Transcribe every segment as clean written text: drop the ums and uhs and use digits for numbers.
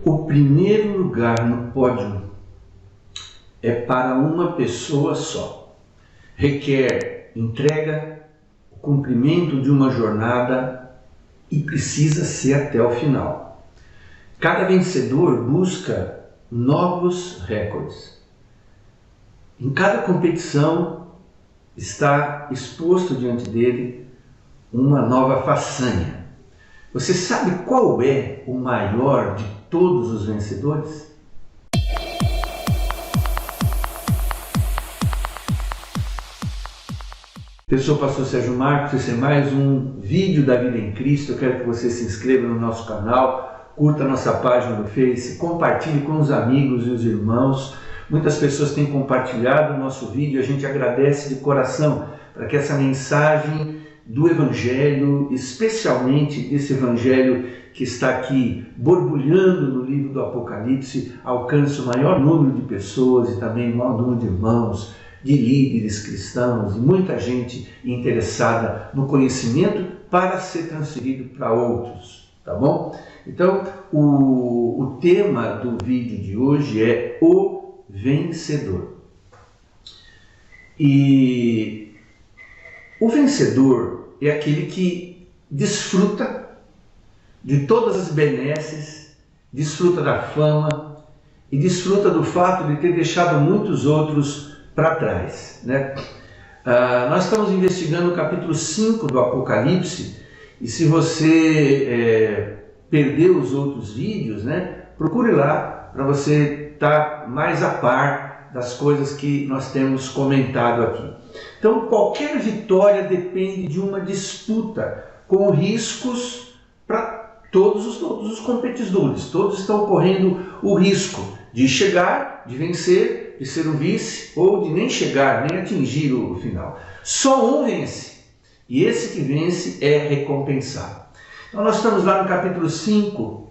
O primeiro lugar no pódio é para uma pessoa só. Requer entrega, o cumprimento de uma jornada e precisa ser até o final. Cada vencedor busca novos recordes. Em cada competição está exposto diante dele uma nova façanha. Você sabe qual é o maior de todos os vencedores? Eu sou o pastor Sérgio Marcos, esse é mais um vídeo da Vida em Cristo. Eu quero que você se inscreva no nosso canal, curta a nossa página no Face, compartilhe com os amigos e os irmãos. Muitas pessoas têm compartilhado o nosso vídeo, a gente agradece de coração para que essa mensagem do Evangelho, especialmente esse Evangelho que está aqui borbulhando no livro do Apocalipse, alcance o maior número de pessoas e também o maior número de irmãos, de líderes cristãos e muita gente interessada no conhecimento para ser transferido para outros, tá bom? Então, o tema do vídeo de hoje é o vencedor. E o vencedor é aquele que desfruta de todas as benesses, desfruta da fama e desfruta do fato de ter deixado muitos outros para trás, né? Nós estamos investigando o capítulo 5 do Apocalipse e se você perdeu os outros vídeos, né, procure lá para você estar mais a par das coisas que nós temos comentado aqui. Então, qualquer vitória depende de uma disputa com riscos para todos os competidores. Todos estão correndo o risco de chegar, de vencer, de ser o vice ou de nem chegar, nem atingir o final. Só um vence e esse que vence é recompensado. Então, nós estamos lá no capítulo 5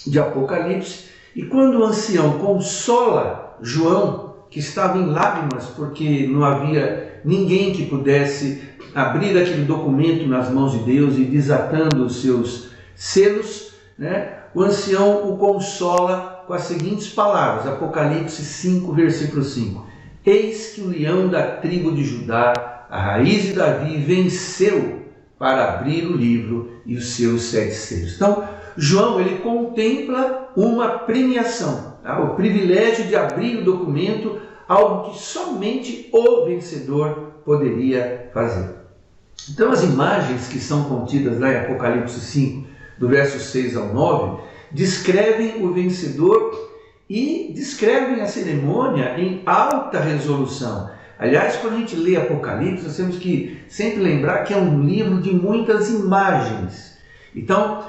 de Apocalipse e quando o ancião consola João, que estava em lágrimas porque não havia ninguém que pudesse abrir aquele documento nas mãos de Deus e desatando os seus selos, né? O ancião o consola com as seguintes palavras, Apocalipse 5, versículo 5. Eis que o leão da tribo de Judá, a raiz de Davi, venceu para abrir o livro e os seus 7 selos. Então, João ele contempla uma premiação, tá? O privilégio de abrir o documento, algo que somente o vencedor poderia fazer. Então, as imagens que são contidas lá em Apocalipse 5, do verso 6 ao 9, descrevem o vencedor e descrevem a cerimônia em alta resolução. Aliás, quando a gente lê Apocalipse, nós temos que sempre lembrar que é um livro de muitas imagens. Então,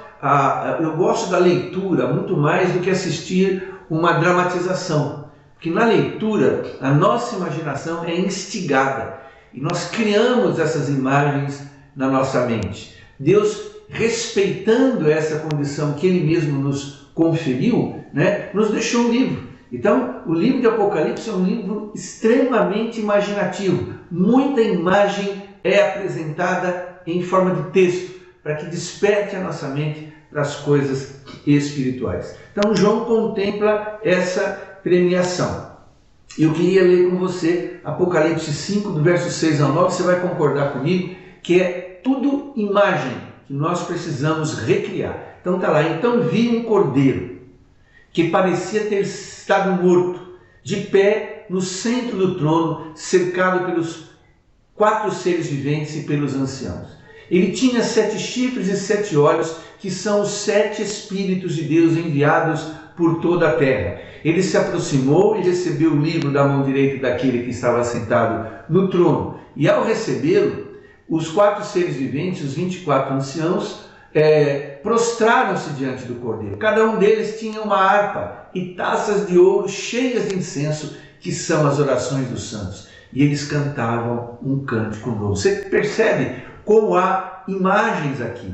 eu gosto da leitura muito mais do que assistir uma dramatização. Porque na leitura, a nossa imaginação é instigada e nós criamos essas imagens na nossa mente. Deus, respeitando essa condição que Ele mesmo nos conferiu, né, nos deixou um livro. Então, o livro de Apocalipse é um livro extremamente imaginativo. Muita imagem é apresentada em forma de texto, para que desperte a nossa mente para as coisas espirituais. Então, João contempla essa premiação. Eu queria ler com você Apocalipse 5, do verso 6 ao 9, você vai concordar comigo que é tudo imagem que nós precisamos recriar. Então está lá, então vi um cordeiro que parecia ter estado morto, de pé no centro do trono, cercado pelos 4 seres viventes e pelos anciãos. Ele tinha 7 chifres e 7 olhos, que são os 7 Espíritos de Deus enviados por toda a terra. Ele se aproximou e recebeu o livro da mão direita daquele que estava sentado no trono. E ao recebê-lo, os 4 seres viventes, os 24 anciãos, prostraram-se diante do cordeiro. Cada um deles tinha uma harpa e taças de ouro cheias de incenso, que são as orações dos santos. E eles cantavam um cântico novo. Você percebe como há imagens aqui.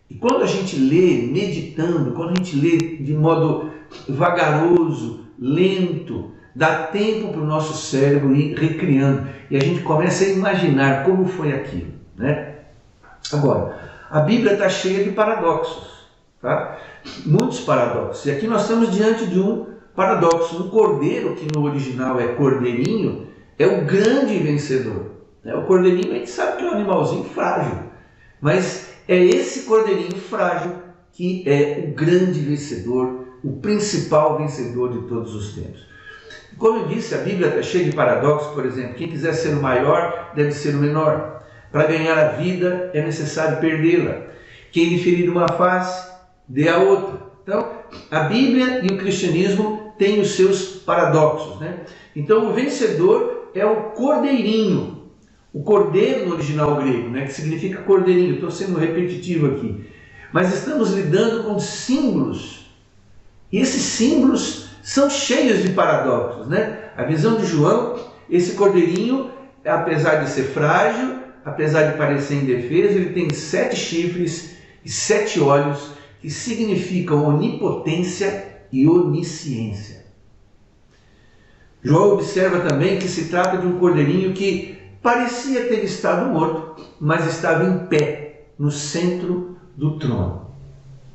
E quando a gente lê meditando, quando a gente lê de modo vagaroso, lento, dá tempo para o nosso cérebro ir recriando. E a gente começa a imaginar como foi aquilo, né? Agora, a Bíblia está cheia de paradoxos. tá? Muitos paradoxos. E aqui nós estamos diante de um paradoxo. Um cordeiro, que no original é cordeirinho, é o grande vencedor. O cordeirinho, a gente sabe que é um animalzinho frágil, mas é esse cordeirinho frágil que é o grande vencedor, o principal vencedor de todos os tempos. Como eu disse, a Bíblia está cheia de paradoxos. Por exemplo, quem quiser ser o maior deve ser o menor. Para ganhar a vida é necessário perdê-la. Quem lhe ferir uma face, dê a outra. Então, a Bíblia e o cristianismo têm os seus paradoxos, né? Então, o vencedor é o cordeirinho. O cordeiro no original grego, né, que significa cordeirinho. Estou sendo repetitivo aqui. Mas estamos lidando com símbolos. E esses símbolos são cheios de paradoxos, né? A visão de João, esse cordeirinho, apesar de ser frágil, apesar de parecer indefeso, ele tem 7 chifres e 7 olhos, que significam onipotência e onisciência. João observa também que se trata de um cordeirinho que parecia ter estado morto, mas estava em pé no centro do trono.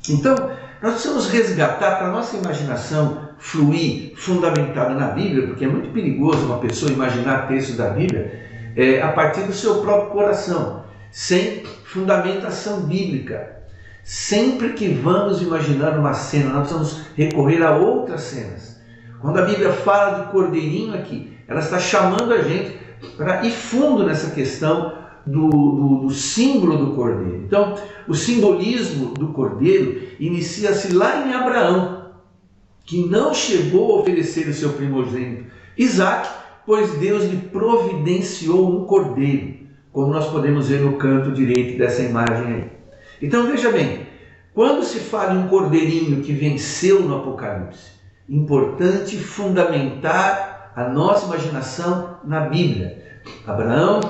Então, nós precisamos resgatar para a nossa imaginação fluir fundamentada na Bíblia, porque é muito perigoso uma pessoa imaginar textos da Bíblia a partir do seu próprio coração, sem fundamentação bíblica. Sempre que vamos imaginar uma cena, nós precisamos recorrer a outras cenas. Quando a Bíblia fala de cordeirinho aqui, ela está chamando a gente para ir fundo nessa questão do símbolo do cordeiro. Então, o simbolismo do cordeiro inicia-se lá em Abraão, que não chegou a oferecer o seu primogênito, Isaque, pois Deus lhe providenciou um cordeiro, como nós podemos ver no canto direito dessa imagem aí. Então veja bem, quando se fala em um cordeirinho que venceu no Apocalipse, importante fundamentar a nossa imaginação na Bíblia. Abraão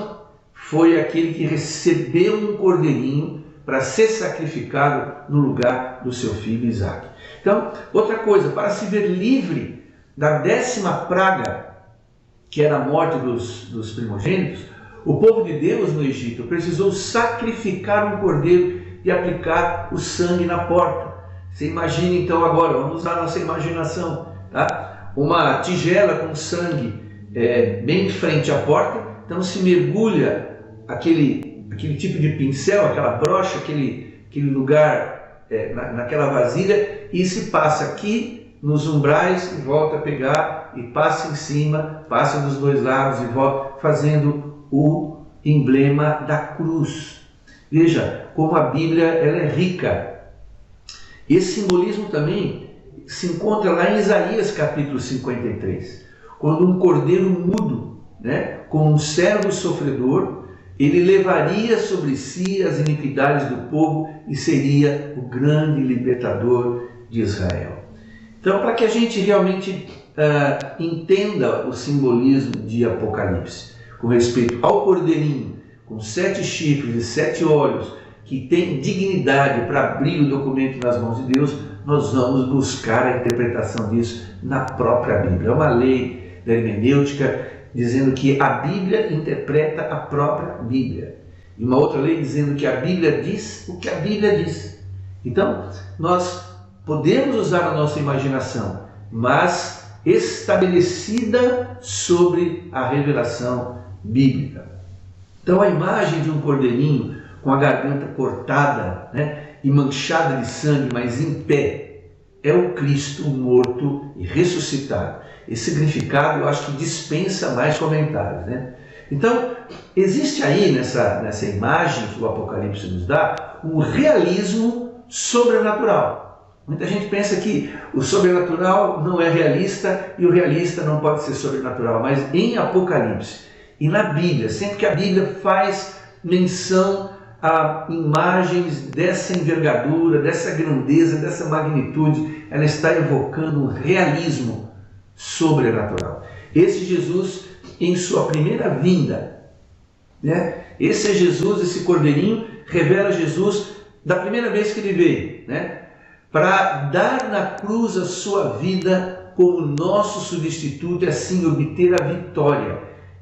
foi aquele que recebeu um cordeirinho para ser sacrificado no lugar do seu filho Isaque. Então, outra coisa, para se ver livre da 10ª praga, que era a morte dos primogênitos, o povo de Deus no Egito precisou sacrificar um cordeiro e aplicar o sangue na porta. Você imagina então agora, vamos usar a nossa imaginação, tá? Uma tigela com sangue bem em frente à porta, então se mergulha aquele tipo de pincel, aquela brocha, aquele lugar naquela vasilha, e se passa aqui nos umbrais e volta a pegar e passa em cima, passa dos 2 lados e volta, fazendo o emblema da cruz. Veja como a Bíblia ela é rica. Esse simbolismo também se encontra lá em Isaías capítulo 53, quando um cordeiro mudo, né, como um servo sofredor, ele levaria sobre si as iniquidades do povo e seria o grande libertador de Israel. Então, para que a gente realmente entenda o simbolismo de Apocalipse com respeito ao cordeirinho, com 7 chifres e 7 olhos, que tem dignidade para abrir o documento nas mãos de Deus, nós vamos buscar a interpretação disso na própria Bíblia. É uma lei da hermenêutica dizendo que a Bíblia interpreta a própria Bíblia. E uma outra lei dizendo que a Bíblia diz o que a Bíblia diz. Então, nós podemos usar a nossa imaginação, mas estabelecida sobre a revelação bíblica. Então, a imagem de um cordeirinho com a garganta cortada, né, e manchada de sangue, mas em pé, é o Cristo morto e ressuscitado. Esse significado eu acho que dispensa mais comentários, né? Então, existe aí nessa imagem que o Apocalipse nos dá um realismo sobrenatural. Muita gente pensa que o sobrenatural não é realista e o realista não pode ser sobrenatural, mas em Apocalipse e na Bíblia, sempre que a Bíblia faz menção a imagens dessa envergadura, dessa grandeza, dessa magnitude, ela está evocando um realismo sobrenatural. Esse Jesus, em sua primeira vinda, né? Esse é Jesus, esse cordeirinho, revela Jesus da primeira vez que ele veio, né? Para dar na cruz a sua vida como nosso substituto e assim obter a vitória,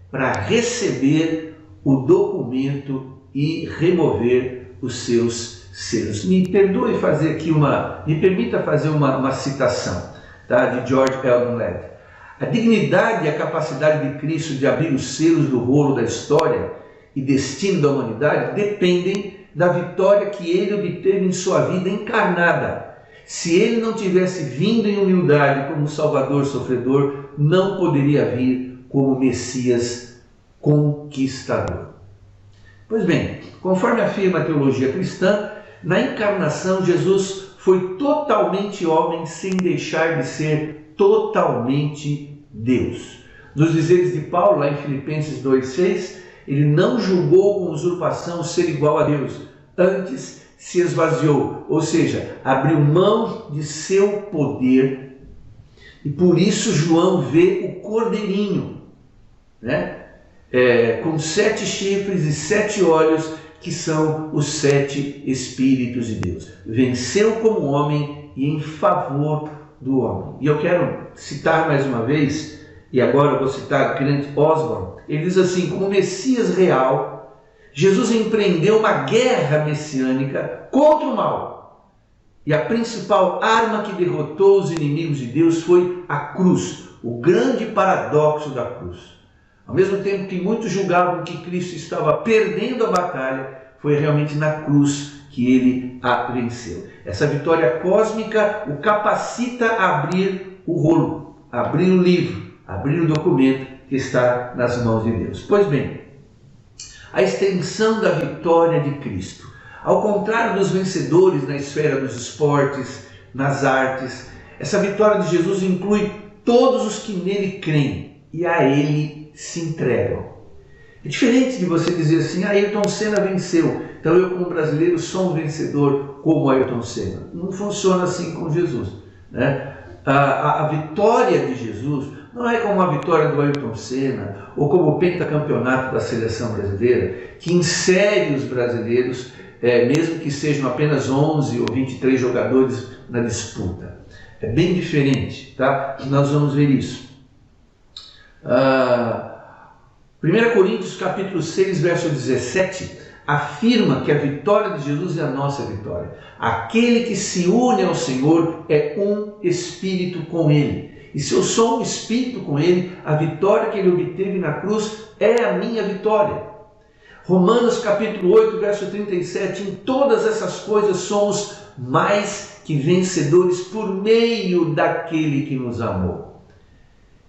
para receber o documento e remover os seus selos. Me permita fazer uma citação, tá, de George Eldon Ladd. A dignidade e a capacidade de Cristo de abrir os selos do rolo da história e destino da humanidade dependem da vitória que ele obteve em sua vida encarnada. Se ele não tivesse vindo em humildade como Salvador sofredor, não poderia vir como Messias conquistador. Pois bem, conforme afirma a teologia cristã, na encarnação Jesus foi totalmente homem sem deixar de ser totalmente Deus. Nos dizeres de Paulo, lá em Filipenses 2,6, ele não julgou com usurpação ser igual a Deus, antes se esvaziou, ou seja, abriu mão de seu poder. E por isso João vê o cordeirinho, né? Com 7 chifres e 7 olhos, que são os 7 Espíritos de Deus. Venceu como homem e em favor do homem. E eu quero citar mais uma vez, e agora eu vou citar Grant Osborne. Ele diz assim: como Messias real, Jesus empreendeu uma guerra messiânica contra o mal. E a principal arma que derrotou os inimigos de Deus foi a cruz, o grande paradoxo da cruz. Ao mesmo tempo que muitos julgavam que Cristo estava perdendo a batalha, foi realmente na cruz que ele a venceu. Essa vitória cósmica o capacita a abrir o rolo, abrir o livro, abrir o documento que está nas mãos de Deus. Pois bem, a extensão da vitória de Cristo, ao contrário dos vencedores na esfera dos esportes, nas artes, essa vitória de Jesus inclui todos os que nele creem e a ele se entregam. É diferente de você dizer assim: Ayrton Senna venceu, então eu como brasileiro sou um vencedor como Ayrton Senna. Não funciona assim com Jesus, né? A vitória de Jesus não é como a vitória do Ayrton Senna ou como o pentacampeonato da seleção brasileira, que insere os brasileiros, mesmo que sejam apenas 11 ou 23 jogadores na disputa. É bem diferente, tá? Nós vamos ver isso. 1 Coríntios capítulo 6, verso 17, afirma que a vitória de Jesus é a nossa vitória. Aquele que se une ao Senhor é um espírito com Ele. E se eu sou um espírito com Ele, a vitória que Ele obteve na cruz é a minha vitória. Romanos capítulo 8, verso 37, em todas essas coisas somos mais que vencedores por meio daquele que nos amou.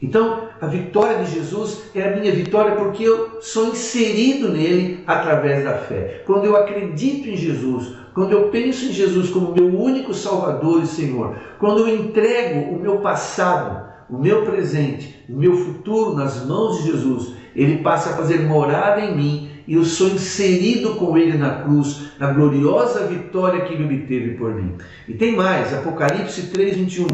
Então, a vitória de Jesus é a minha vitória porque eu sou inserido nele através da fé. Quando eu acredito em Jesus, quando eu penso em Jesus como meu único Salvador e Senhor, quando eu entrego o meu passado, o meu presente, o meu futuro nas mãos de Jesus, ele passa a fazer morada em mim e eu sou inserido com ele na cruz, na gloriosa vitória que ele obteve por mim. E tem mais, Apocalipse 3, 21.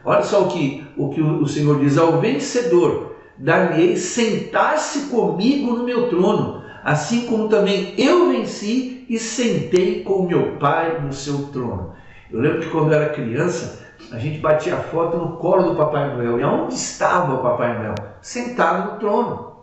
Olha só o que o Senhor diz: ao vencedor dar-lhe-ei sentar-se comigo no meu trono, assim como também eu venci e sentei com meu Pai no seu trono. Eu lembro que quando eu era criança, a gente batia foto no colo do Papai Noel. E aonde estava o Papai Noel? Sentado no trono.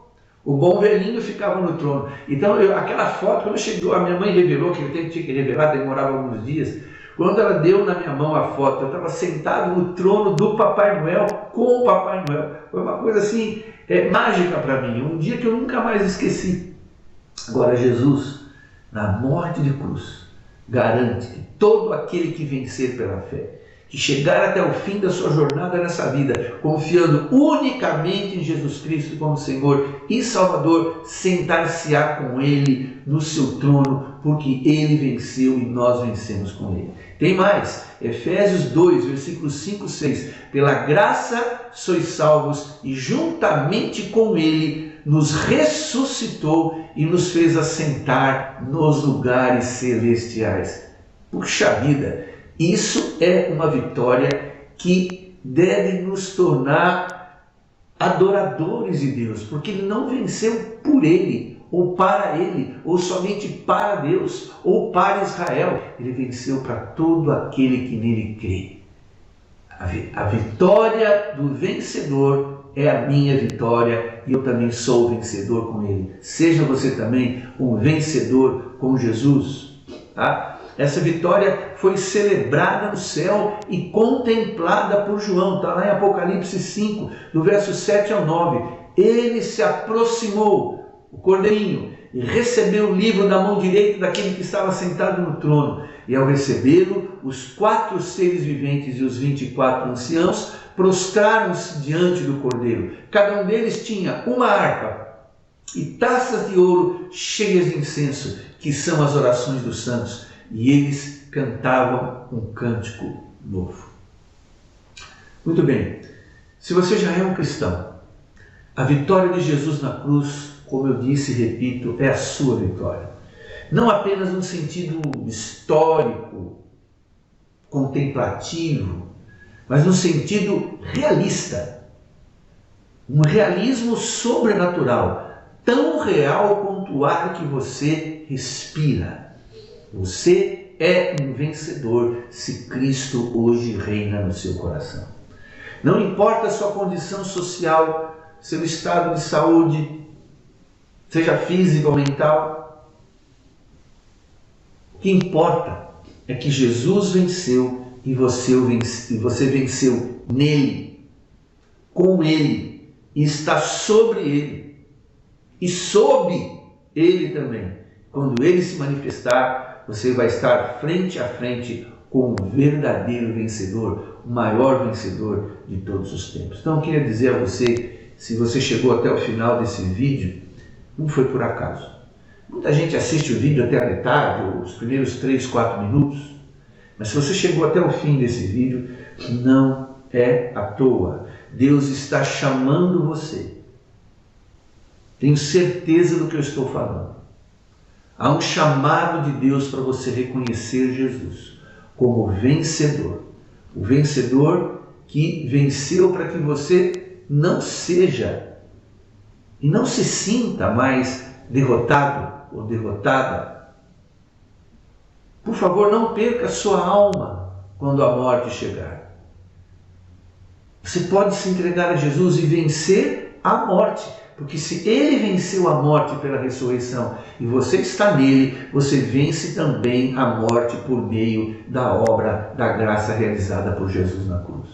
O bom velhinho ficava no trono. Então, aquela foto, quando chegou, a minha mãe revelou, que eu tinha que revelar, demorava alguns dias. Quando ela deu na minha mão a foto, eu estava sentado no trono do Papai Noel, com o Papai Noel. Foi uma coisa assim, mágica para mim, um dia que eu nunca mais esqueci. Agora, Jesus, na morte de cruz, garante que todo aquele que vencer pela fé, que chegar até o fim da sua jornada nessa vida, confiando unicamente em Jesus Cristo como Senhor e Salvador, sentar-se-á com Ele no seu trono, porque Ele venceu e nós vencemos com Ele. Tem mais, Efésios 2, versículos 5 e 6. Pela graça sois salvos e juntamente com Ele nos ressuscitou e nos fez assentar nos lugares celestiais. Puxa vida! Isso é uma vitória que deve nos tornar adoradores de Deus, porque Ele não venceu por Ele, ou para Ele, ou somente para Deus, ou para Israel. Ele venceu para todo aquele que nele crê. A vitória do vencedor é a minha vitória e eu também sou vencedor com Ele. Seja você também um vencedor com Jesus, tá? essa vitória foi celebrada no céu e contemplada por João. Está lá em Apocalipse 5, do verso 7 ao 9. Ele se aproximou, o cordeirinho, e recebeu o livro da mão direita daquele que estava sentado no trono. E ao recebê-lo, os 4 seres viventes e os 24 anciãos prostraram-se diante do cordeiro. Cada um deles tinha uma harpa e taças de ouro cheias de incenso, que são as orações dos santos. E eles cantavam um cântico novo. Muito bem, se você já é um cristão, a vitória de Jesus na cruz, como eu disse e repito, é a sua vitória. Não apenas no sentido histórico, contemplativo, mas no sentido realista. Um realismo sobrenatural, tão real quanto o ar que você respira. Você é um vencedor se Cristo hoje reina no seu coração. Não importa a sua condição social, seu estado de saúde, seja físico ou mental. O que importa é que Jesus venceu e você venceu nele, com ele, e está sobre ele, e sob ele também. Quando ele se manifestar, você vai estar frente a frente com o verdadeiro vencedor, o maior vencedor de todos os tempos. Então eu queria dizer a você, se você chegou até o final desse vídeo, não foi por acaso. Muita gente assiste o vídeo até a metade, os primeiros 3, 4 minutos, mas se você chegou até o fim desse vídeo, não é à toa. Deus está chamando você. Tenho certeza do que eu estou falando. Há um chamado de Deus para você reconhecer Jesus como vencedor. O vencedor que venceu para que você não seja e não se sinta mais derrotado ou derrotada. Por favor, não perca a sua alma quando a morte chegar. Você pode se entregar a Jesus e vencer a morte, porque se ele venceu a morte pela ressurreição e você está nele, você vence também a morte por meio da obra da graça realizada por Jesus na cruz.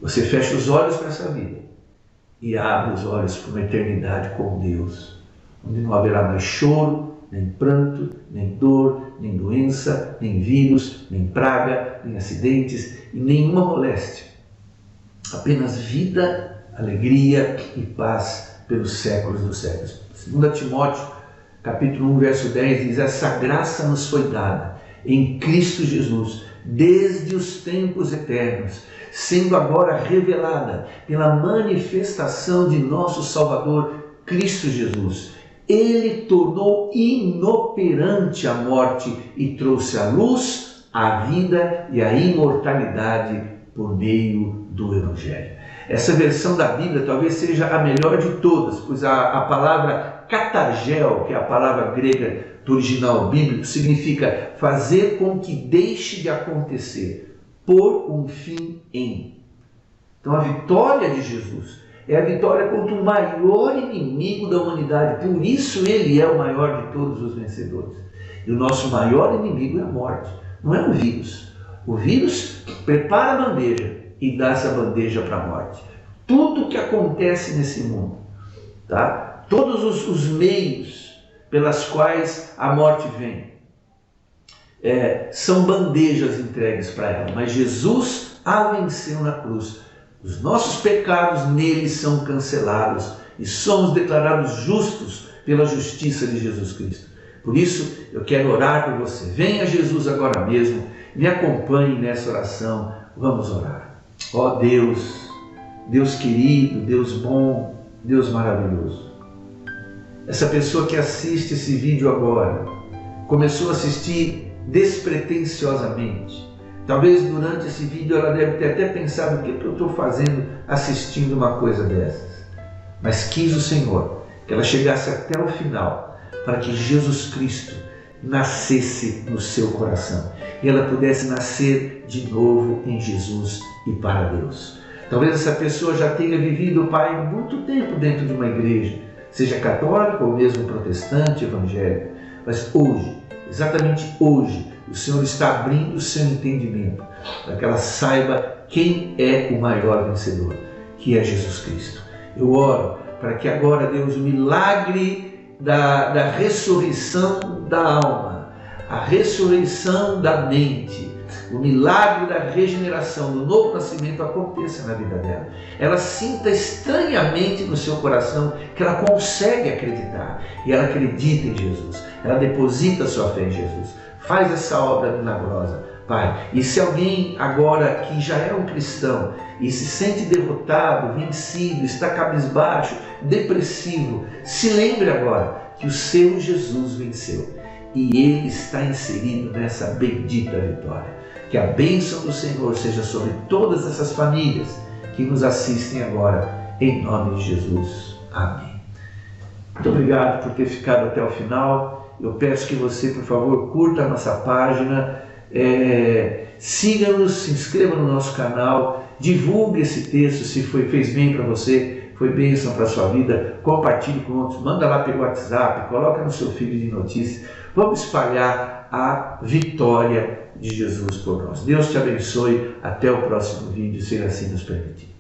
Você fecha os olhos para essa vida e abre os olhos para uma eternidade com Deus, onde não haverá mais choro, nem pranto, nem dor, nem doença, nem vírus, nem praga, nem acidentes e nenhuma moléstia. Apenas vida, alegria e paz pelos séculos dos séculos. 2 Timóteo, capítulo 1, verso 10, diz: essa graça nos foi dada em Cristo Jesus, desde os tempos eternos, sendo agora revelada pela manifestação de nosso Salvador, Cristo Jesus. Ele tornou inoperante a morte e trouxe à luz a vida e a imortalidade por meio do Evangelho. Essa versão da Bíblia talvez seja a melhor de todas, pois a palavra katargel, que é a palavra grega do original bíblico, significa fazer com que deixe de acontecer, pôr um fim em. Então a vitória de Jesus é a vitória contra o maior inimigo da humanidade, por isso ele é o maior de todos os vencedores. E o nosso maior inimigo é a morte, não é o vírus. O vírus prepara a bandeja e dá essa bandeja para a morte. Tudo que acontece nesse mundo, tá? Todos os meios pelas quais a morte vem, são bandejas entregues para ela, mas Jesus a venceu na cruz. Os nossos pecados nele são cancelados e somos declarados justos pela justiça de Jesus Cristo. Por isso eu quero orar por você. Venha Jesus agora mesmo, me acompanhe nessa oração. Vamos orar. Ó Deus, Deus querido, Deus bom, Deus maravilhoso. Essa pessoa que assiste esse vídeo agora começou a assistir despretensiosamente. Talvez durante esse vídeo ela deve ter até pensado: o que eu estou fazendo assistindo uma coisa dessas? Mas quis o Senhor que ela chegasse até o final para que Jesus Cristo nascesse no seu coração e ela pudesse nascer de novo em Jesus e para Deus. Talvez essa pessoa já tenha vivido, Pai, muito tempo dentro de uma igreja, seja católica ou mesmo protestante, evangélica, mas hoje, exatamente hoje, o Senhor está abrindo o seu entendimento, para que ela saiba quem é o maior vencedor, que é Jesus Cristo. Eu oro para que agora, Deus, o milagre da ressurreição da alma, a ressurreição da mente, o milagre da regeneração, do novo nascimento aconteça na vida dela. Ela sinta estranhamente no seu coração que ela consegue acreditar e ela acredita em Jesus. Ela deposita sua fé em Jesus. Faz essa obra milagrosa, Pai. E se alguém agora que já é um cristão e se sente derrotado, vencido, está cabisbaixo, depressivo, se lembre agora que o seu Jesus venceu e ele está inserido nessa bendita vitória. Que a bênção do Senhor seja sobre todas essas famílias que nos assistem agora, em nome de Jesus. Amém. Muito obrigado por ter ficado até o final. Eu peço que você, por favor, curta a nossa página, siga-nos, se inscreva no nosso canal, divulgue esse texto se fez bem para você, foi bênção para a sua vida, compartilhe com outros, manda lá pelo WhatsApp, coloca no seu feed de notícias. Vamos espalhar a vitória de Jesus por nós. Deus te abençoe. Até o próximo vídeo, se Ele assim nos permitir.